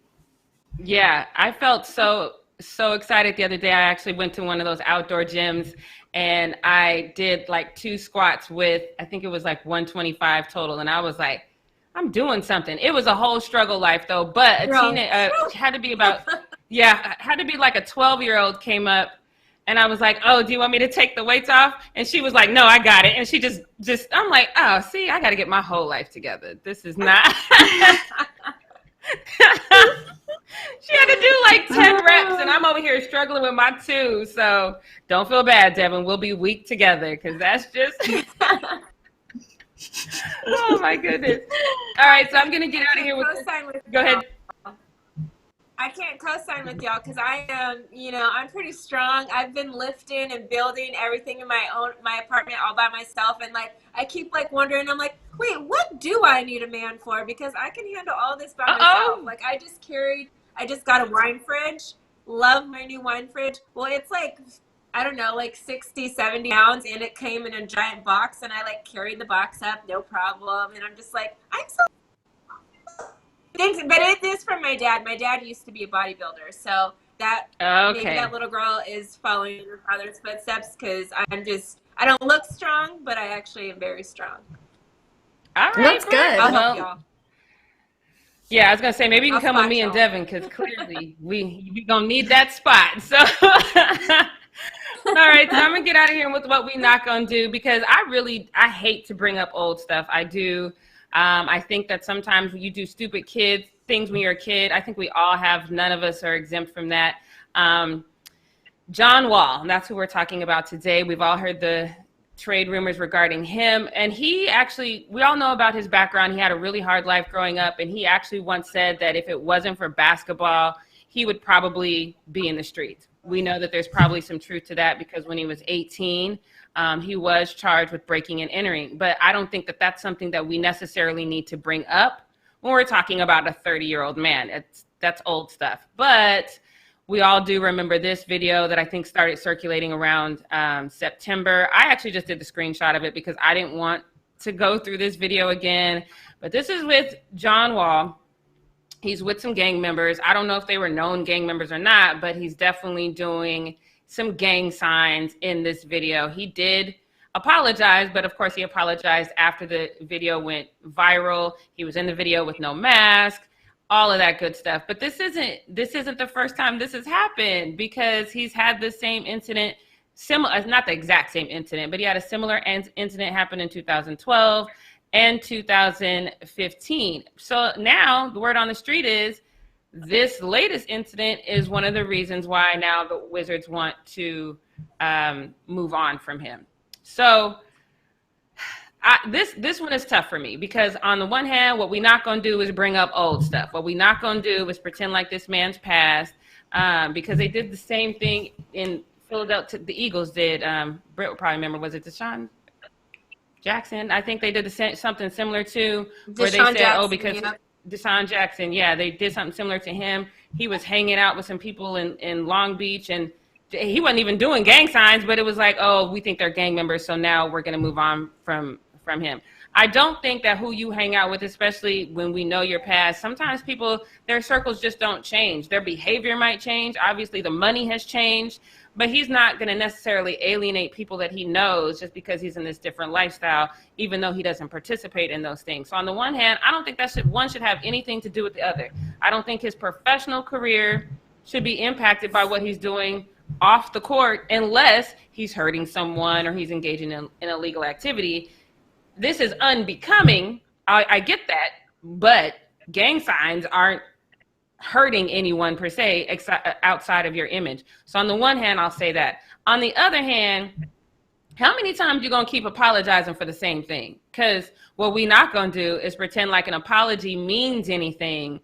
Speaker 2: Yeah, I felt so excited the other day. I actually went to one of those outdoor gyms, and I did like 2 squats with, I think it was like 125 total, and I was like, I'm doing something. It was a whole struggle life, though, but had to be like a 12-year-old came up, and I was like, oh, do you want me to take the weights off? And she was like, no, I got it. And she just I'm like, oh, see, I got to get my whole life together. This is not. She had to do like 10 reps, and I'm over here struggling with my 2. So don't feel bad, Devin. We'll be weak together because that's just. Oh, my goodness. All right, so I'm going to get out of here with Go ahead.
Speaker 3: I can't co-sign with y'all because I am, I'm pretty strong. I've been lifting and building everything in my apartment all by myself. And like, I keep like wondering, I'm like, wait, what do I need a man for? Because I can handle all this by myself. Like I just got a wine fridge. Love my new wine fridge. Well, it's like, I don't know, like 60, 70 pounds, and it came in a giant box, and I like carried the box up, no problem. And I'm just like, I'm so thanks, but it is from my dad. My dad used to be a bodybuilder, so that maybe that little girl is following in her father's footsteps because I don't look strong, but I actually am very strong.
Speaker 2: All right,
Speaker 1: that's good.
Speaker 3: I'll help y'all.
Speaker 2: Yeah, I was gonna say maybe you can come with me and Devin because clearly we gonna need that spot. So, all right, so I'm gonna get out of here with what we not gonna do because I hate to bring up old stuff. I do. I think that sometimes you do stupid things when you're a kid. I think we all have. None of us are exempt from that. John Wall, that's who we're talking about today. We've all heard the trade rumors regarding him. And he actually, we all know about his background. He had a really hard life growing up. And he actually once said that if it wasn't for basketball, he would probably be in the streets. We know that there's probably some truth to that because when he was 18, he was charged with breaking and entering. But I don't think that that's something that we necessarily need to bring up when we're talking about a 30-year-old man. That's old stuff. But we all do remember this video that I think started circulating around September. I actually just did the screenshot of it because I didn't want to go through this video again. But this is with John Wall. He's with some gang members. I don't know if they were known gang members or not, but he's definitely doing some gang signs in this video. He did apologize, but of course he apologized after the video went viral. He was in the video with no mask, all of that good stuff. But this isn't the first time this has happened because he's had the same incident, similar, not the exact same incident, but he had a similar incident happen in 2012 and 2015. So now the word on the street is this latest incident is one of the reasons why now the Wizards want to move on from him. So this one is tough for me because on the one hand, what we not going to do is bring up old stuff. What we not going to do is pretend like this man's past because they did the same thing in Philadelphia. The Eagles did. Britt will probably remember. Was it Deshaun Jackson? I think they did something similar to where they said, Jackson, because Deshaun Jackson, yeah, they did something similar to him. He was hanging out with some people in Long Beach and he wasn't even doing gang signs, but it was like, oh, we think they're gang members, so now we're going to move on from him. I don't think that who you hang out with, especially when we know your past, sometimes people, their circles just don't change. Their behavior might change. Obviously, the money has changed, but he's not going to necessarily alienate people that he knows just because he's in this different lifestyle, even though he doesn't participate in those things. So on the one hand, I don't think one should have anything to do with the other. I don't think his professional career should be impacted by what he's doing off the court unless he's hurting someone or he's engaging in illegal activity. This is unbecoming. I get that, but gang signs aren't hurting anyone per se outside of your image. So on the one hand, I'll say that. On the other hand, how many times you going to keep apologizing for the same thing? Because what we not going to do is pretend like an apology means anything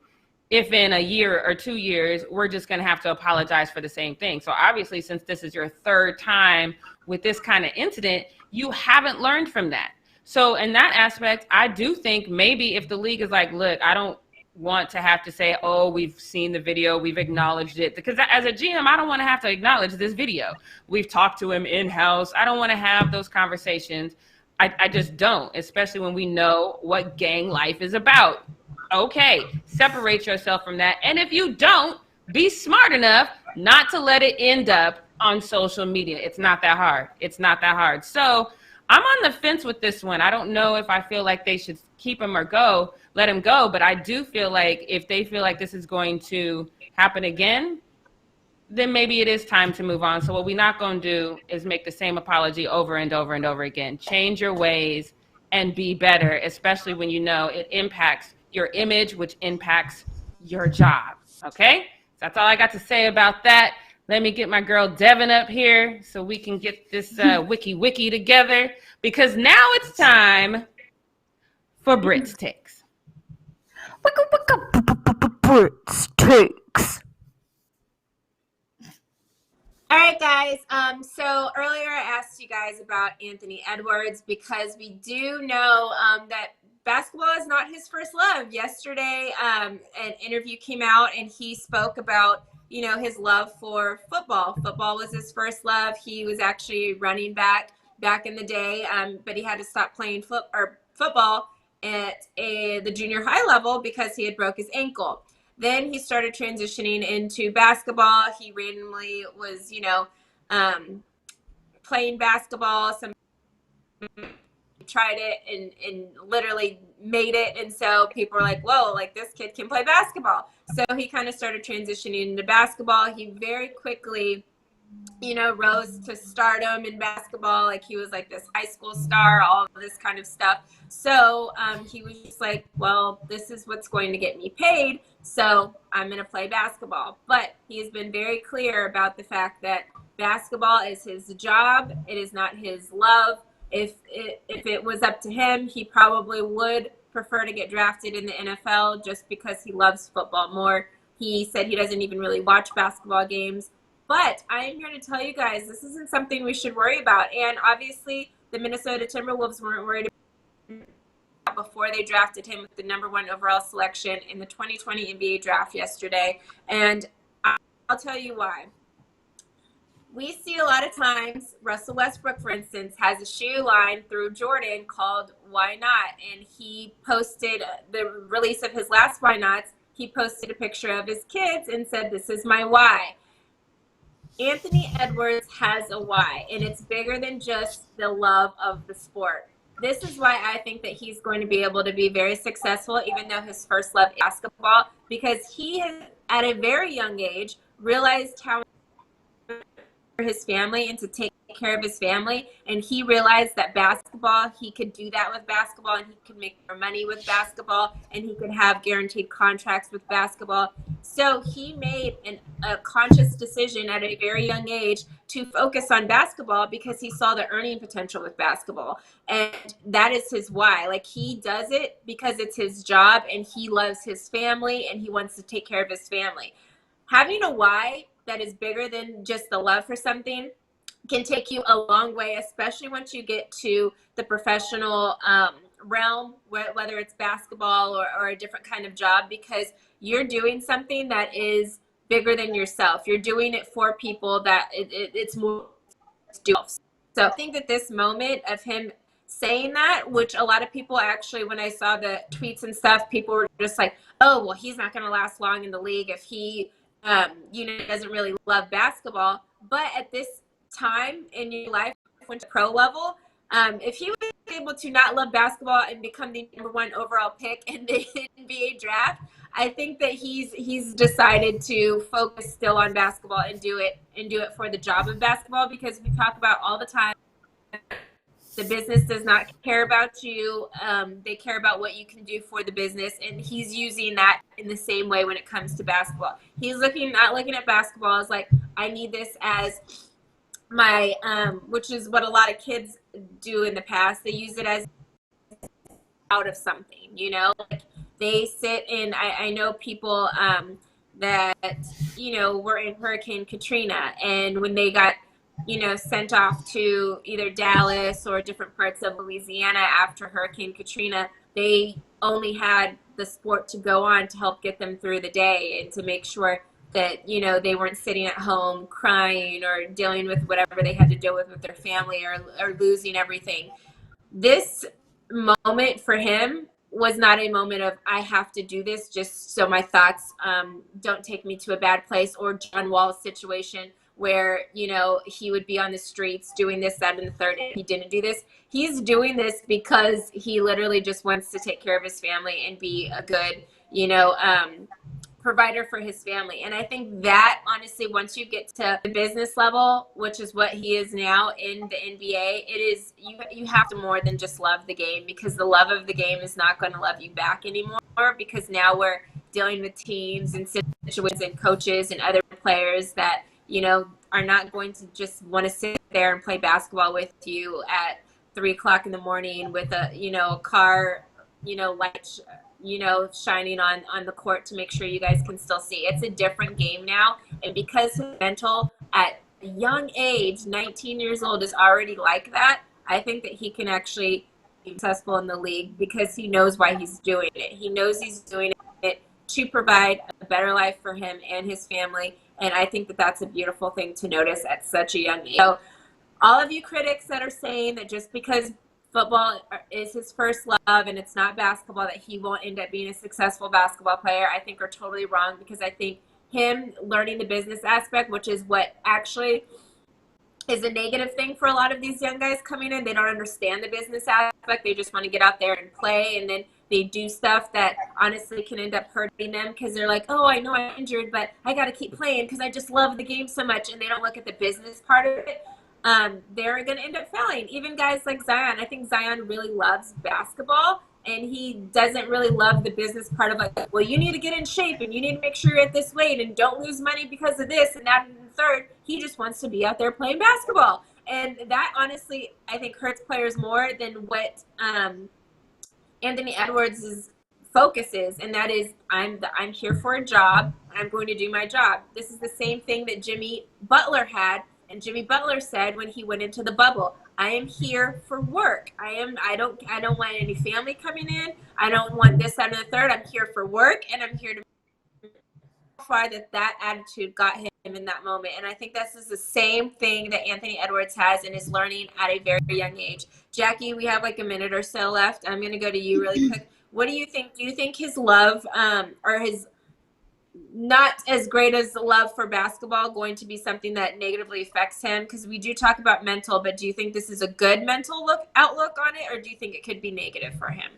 Speaker 2: if in a year or 2 years, we're just going to have to apologize for the same thing. So obviously, since this is your third time with this kind of incident, you haven't learned from that. So in that aspect, I do think maybe if the league is like, look, I don't want to have to say, oh, we've seen the video, we've acknowledged it. Because as a GM, I don't want to have to acknowledge this video. We've talked to him in-house. I don't want to have those conversations. I just don't, especially when we know what gang life is about. Okay, separate yourself from that. And if you don't, be smart enough not to let it end up on social media. It's not that hard. It's not that hard. So I'm on the fence with this one. I don't know if I feel like they should keep him or let him go. But I do feel like if they feel like this is going to happen again, then maybe it is time to move on. So what we're not going to do is make the same apology over and over and over again. Change your ways and be better, especially when you know it impacts your image, which impacts your job. Okay? So that's all I got to say about that. Let me get my girl Devin up here so we can get this wiki together because now it's time for Britt's takes.
Speaker 8: Britt's takes.
Speaker 3: All right, guys. So earlier I asked you guys about Anthony Edwards because we do know that basketball is not his first love. Yesterday, an interview came out and he spoke about, you know, his love for football. Football was his first love. He was actually running back in the day, but he had to stop playing football at the junior high level because he had broke his ankle. Then he started transitioning into basketball. He randomly was, you know, playing basketball. Some tried it and literally made it. And so people were like, whoa, like this kid can play basketball. So he kind of started transitioning into basketball. He very quickly rose to stardom in basketball. Like he was like this high school star, all of this kind of stuff. So he was just like, well, this is what's going to get me paid, so I'm going to play basketball. But he's been very clear about the fact that basketball is his job. It is not his love. If it was up to him, he probably would prefer to get drafted in the NFL just because he loves football more. He said he doesn't even really watch basketball games. But I am here to tell you guys, this isn't something we should worry about. And obviously, the Minnesota Timberwolves weren't worried about before they drafted him with the #1 overall selection in the 2020 NBA draft yesterday. And I'll tell you why. We see a lot of times, Russell Westbrook, for instance, has a shoe line through Jordan called Why Not? And he posted the release of his last Why Nots. He posted a picture of his kids and said, "This is my why." Anthony Edwards has a why, and it's bigger than just the love of the sport. This is why I think that he's going to be able to be very successful, even though his first love is basketball, because he has, at a very young age, realized how for his family and to take care of his family, and he realized that basketball, he could do that with basketball, and he could make more money with basketball, and he could have guaranteed contracts with basketball. So he made a conscious decision at a very young age to focus on basketball because he saw the earning potential with basketball, and that is his why. Like, he does it because it's his job, and he loves his family, and he wants to take care of his family. Having a why that is bigger than just the love for something can take you a long way, especially once you get to the professional realm, whether it's basketball or a different kind of job, because you're doing something that is bigger than yourself. You're doing it for people that it's more to do. So I think that this moment of him saying that, which a lot of people actually, when I saw the tweets and stuff, people were just like, oh, well, he's not going to last long in the league if he doesn't really love basketball. But at this time in your life, when to pro level, if he was able to not love basketball and become the #1 overall pick in the NBA draft, I think that he's decided to focus still on basketball and do it for the job of basketball, because we talk about all the time, the business does not care about you. They care about what you can do for the business, and he's using that in the same way when it comes to basketball. He's not looking at basketball as like, I need this as my, which is what a lot of kids do in the past. They use it as out of something, like they sit in, I know people that, were in Hurricane Katrina, and when they got sent off to either Dallas or different parts of Louisiana after Hurricane Katrina, they only had the sport to go on to help get them through the day and to make sure that, they weren't sitting at home crying or dealing with whatever they had to deal with their family or losing everything. This moment for him was not a moment of, I have to do this just so my thoughts don't take me to a bad place, or John Wall's situation where, he would be on the streets doing this, that, and the third, and he didn't do this. He's doing this because he literally just wants to take care of his family and be a good, provider for his family. And I think that, honestly, once you get to the business level, which is what he is now in the NBA, it is, you have to more than just love the game, because the love of the game is not going to love you back anymore, because now we're dealing with teams and situations and coaches and other players that, are not going to just want to sit there and play basketball with you at 3:00 in the morning with a car, light, shining on the court to make sure you guys can still see. It's a different game now. And because his mental at a young age, 19 years old, is already like that, I think that he can actually be successful in the league, because he knows why he's doing it. He knows he's doing it to provide a better life for him and his family. And I think that that's a beautiful thing to notice at such a young age. So all of you critics that are saying that just because football is his first love and it's not basketball, that he won't end up being a successful basketball player, I think are totally wrong, because I think him learning the business aspect, which is what actually is a negative thing for a lot of these young guys coming in. They don't understand the business aspect. They just want to get out there and play, and then they do stuff that honestly can end up hurting them because they're like, oh, I know I'm injured, but I got to keep playing because I just love the game so much, and they don't look at the business part of it. They're going to end up failing. Even guys like Zion, I think Zion really loves basketball, and he doesn't really love the business part of like, well, you need to get in shape and you need to make sure you're at this weight and don't lose money because of this and that and the third. He just wants to be out there playing basketball. And that honestly, I think hurts players more than what Anthony Edwards' focus is. And that is, I'm here for a job. I'm going to do my job. This is the same thing that Jimmy Butler had. And Jimmy Butler said when he went into the bubble, I am here for work. I don't want any family coming in. I don't want this, that, and the third. I'm here for work, and I'm here to verify that attitude got him in that moment. And I think this is the same thing that Anthony Edwards has and is learning at a very young age. Jackie, we have like a minute or so left. I'm going to go to you really quick. What do you think? Do you think his love or his not as great as love for basketball going to be something that negatively affects him? Because we do talk about mental, but do you think this is a good mental outlook on it, or do you think it could be negative for him?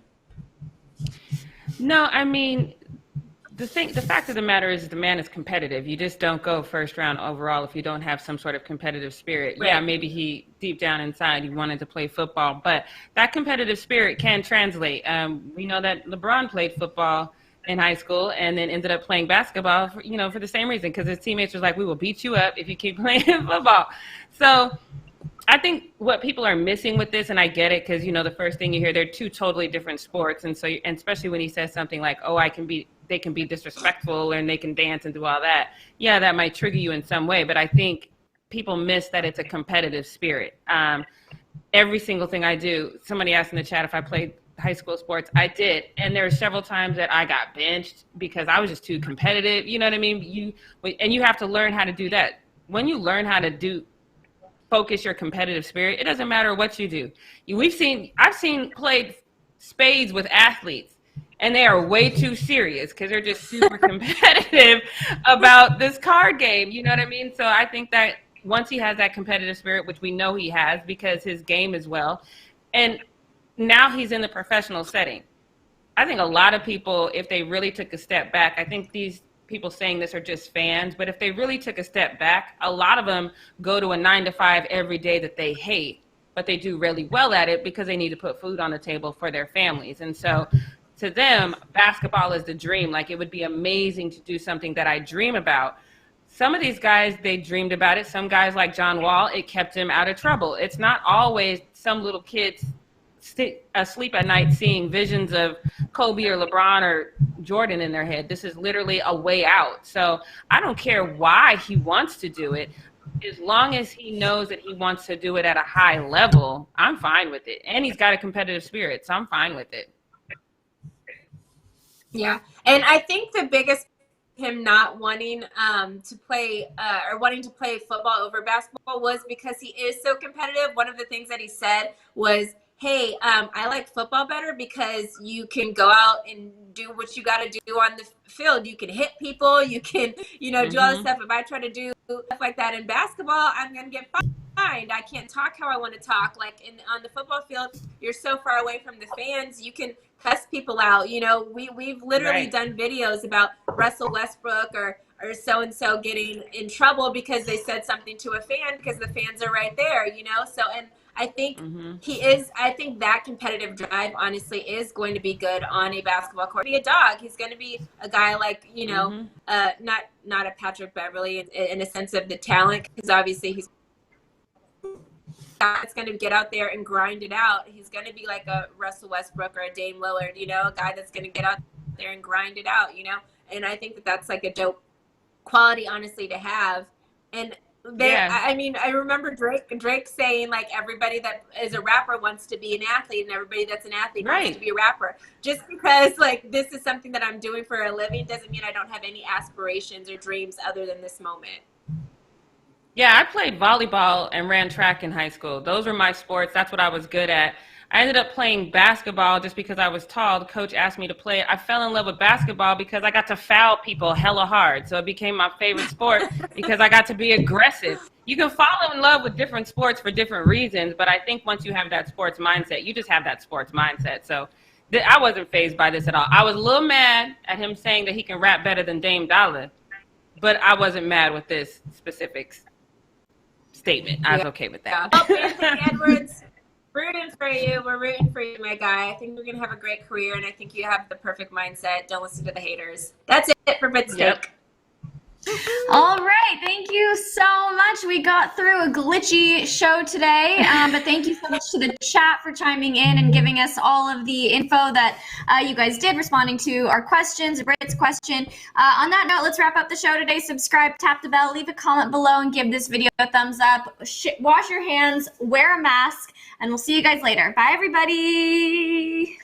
Speaker 2: No, I mean, the fact of the matter is the man is competitive. You just don't go first round overall if you don't have some sort of competitive spirit. Right. Yeah, maybe he deep down inside he wanted to play football, but that competitive spirit can translate. We know that LeBron played football in high school and then ended up playing basketball for the same reason, because his teammates was like, we will beat you up if you keep playing football. So I think what people are missing with this, and I get it, because the first thing you hear, they're two totally different sports, and especially when he says something like, oh, they can be disrespectful and they can dance and do all that. Yeah, that might trigger you in some way, but I think people miss that it's a competitive spirit. Every single thing I do, somebody asked in the chat if I played high school sports. I did, and there were several times that I got benched because I was just too competitive. You know what I mean? You have to learn how to do that. When you learn how to focus your competitive spirit, it doesn't matter what you do. I've seen played spades with athletes, and they are way too serious because they're just super competitive about this card game. You know what I mean? So I think that once he has that competitive spirit, which we know he has because his game is well, and now he's in the professional setting. I think a lot of people, if they really took a step back, I think these people saying this are just fans, but if they really took a step back, a lot of them go to a 9-to-5 every day that they hate, but they do really well at it because they need to put food on the table for their families. And so to them, basketball is the dream. Like, it would be amazing to do something that I dream about. Some of these guys, they dreamed about it. Some guys like John Wall, it kept him out of trouble. It's not always some little kids asleep at night seeing visions of Kobe or LeBron or Jordan in their head. This is literally a way out. So I don't care why he wants to do it. As long as he knows that he wants to do it at a high level, I'm fine with it. And he's got a competitive spirit, so I'm fine with it.
Speaker 3: Yeah. And I think the biggest him not wanting to play or wanting to play football over basketball was because he is so competitive. One of the things that he said was, hey, I like football better because you can go out and do what you got to do on the field. You can hit people. You can, do all this stuff. If I try to do stuff like that in basketball, I'm going to get fined. I can't talk how I want to talk. Like on the football field, you're so far away from the fans. You can cuss people out. We've literally done videos about Russell Westbrook or so-and-so getting in trouble because they said something to a fan because the fans are right there, So, and I think I think that competitive drive, honestly, is going to be good on a basketball court. Be a dog. He's going to be a guy like, not a Patrick Beverly in a sense of the talent, because obviously he's going to get out there and grind it out. He's going to be like a Russell Westbrook or a Dame Lillard, a guy that's going to get out there and grind it out, And I think that that's like a dope quality, honestly, to have. And I remember Drake saying, like, everybody that is a rapper wants to be an athlete, and everybody that's an athlete wants to be a rapper. Just because, like, this is something that I'm doing for a living doesn't mean I don't have any aspirations or dreams other than this moment.
Speaker 2: Yeah, I played volleyball and ran track in high school. Those were my sports. That's what I was good at. I ended up playing basketball just because I was tall. The coach asked me to play it. I fell in love with basketball because I got to foul people hella hard. So it became my favorite sport because I got to be aggressive. You can fall in love with different sports for different reasons, but I think once you have that sports mindset, you just have that sports mindset. So I wasn't fazed by this at all. I was a little mad at him saying that he can rap better than Dame Dollar, but I wasn't mad with this specific statement. I was okay with that.
Speaker 3: Oh, Anthony Edwards, rooting for you. We're rooting for you, my guy. I think you're going to have a great career, and I think you have the perfect mindset. Don't listen to the haters. That's it for Britt's take.
Speaker 1: All right, thank you so much. We got through a glitchy show today, but thank you so much to the chat for chiming in and giving us all of the info that you guys did, responding to our questions, Britt's question. On that note, let's wrap up the show today. Subscribe, tap the bell, leave a comment below, and give this video a thumbs up. Wash your hands, wear a mask, and we'll see you guys later. Bye, everybody.